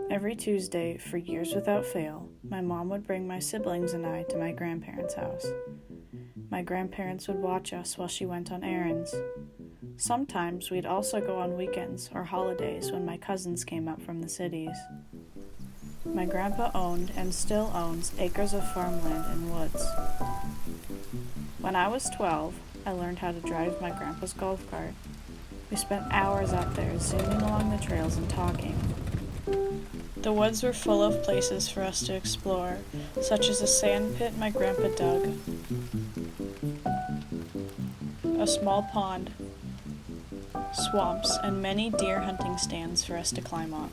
Every Tuesday, for years without fail, my mom would bring my siblings and I to my grandparents' house. My grandparents would watch us while she went on errands. Sometimes we'd also go on weekends or holidays when my cousins came up from the cities. My grandpa owned and still owns acres of farmland and woods. When I was 12, I learned how to drive my grandpa's golf cart. We spent hours out there zooming along the trails and talking. The woods were full of places for us to explore, such as a sand pit my grandpa dug, a small pond, swamps, and many deer hunting stands for us to climb on.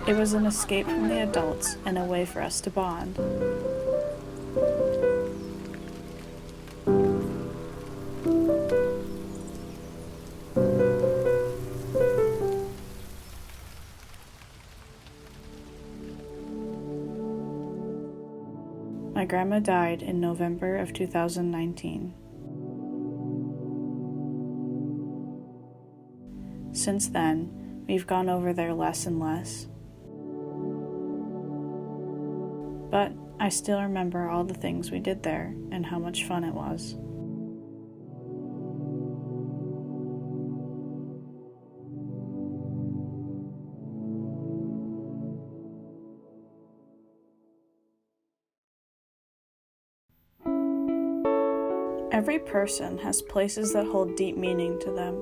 It was an escape from the adults and a way for us to bond. My grandma died in November of 2019. Since then, we've gone over there less and less. But I still remember all the things we did there and how much fun it was. Every person has places that hold deep meaning to them.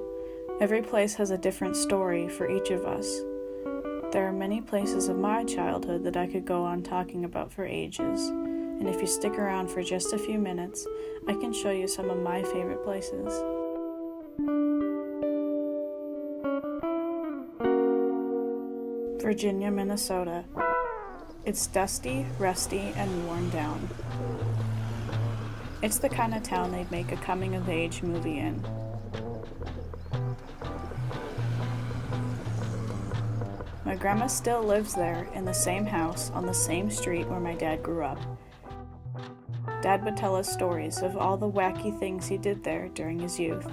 Every place has a different story for each of us. There are many places of my childhood that I could go on talking about for ages, and if you stick around for just a few minutes, I can show you some of my favorite places. Virginia, Minnesota. It's dusty, rusty, and worn down. It's the kind of town they'd make a coming-of-age movie in. My grandma still lives there in the same house on the same street where my dad grew up. Dad would tell us stories of all the wacky things he did there during his youth.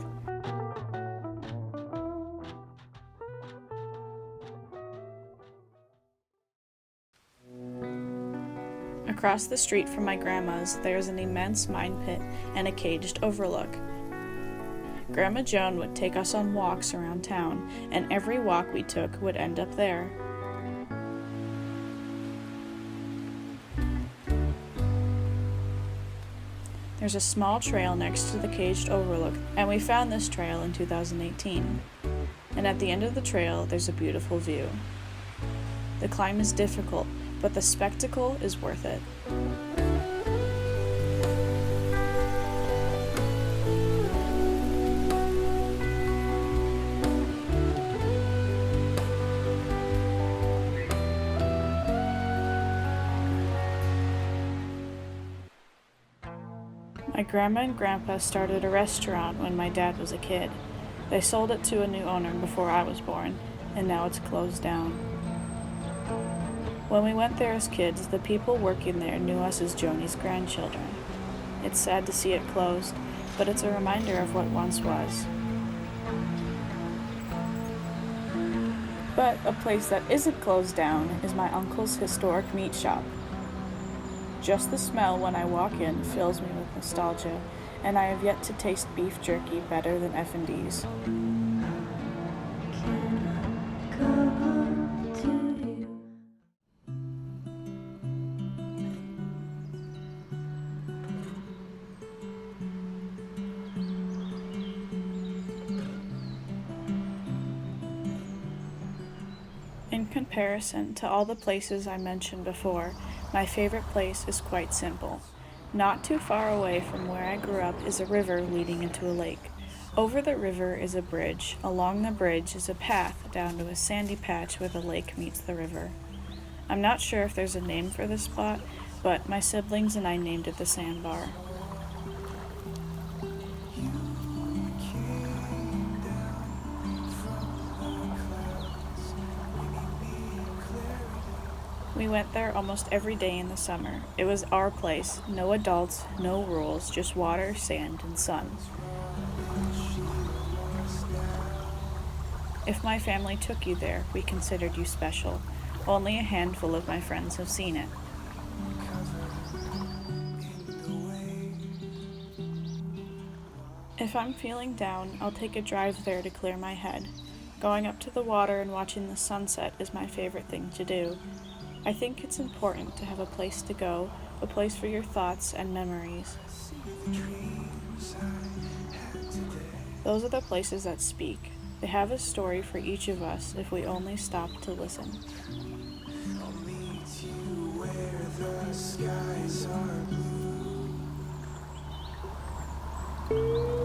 Across the street from my grandma's, there's an immense mine pit and a caged overlook. Grandma Joan would take us on walks around town, and every walk we took would end up there. There's a small trail next to the caged overlook, and we found this trail in 2018. And at the end of the trail, there's a beautiful view. The climb is difficult, but the spectacle is worth it. My grandma and grandpa started a restaurant when my dad was a kid. They sold it to a new owner before I was born, and now it's closed down. When we went there as kids, the people working there knew us as Joni's grandchildren. It's sad to see it closed, but it's a reminder of what once was. But a place that isn't closed down is my uncle's historic meat shop. Just the smell when I walk in fills me with nostalgia, and I have yet to taste beef jerky better than F&D's. In comparison to all the places I mentioned before, my favorite place is quite simple. Not too far away from where I grew up is a river leading into a lake. Over the river is a bridge. Along the bridge is a path down to a sandy patch where the lake meets the river. I'm not sure if there's a name for this spot, but my siblings and I named it the Sandbar. We went there almost every day in the summer. It was our place, no adults, no rules, just water, sand, and sun. If my family took you there, we considered you special. Only a handful of my friends have seen it. If I'm feeling down, I'll take a drive there to clear my head. Going up to the water and watching the sunset is my favorite thing to do. I think it's important to have a place to go, a place for your thoughts and memories. Those are the places that speak. They have a story for each of us if we only stop to listen. I'll meet you where the skies are blue.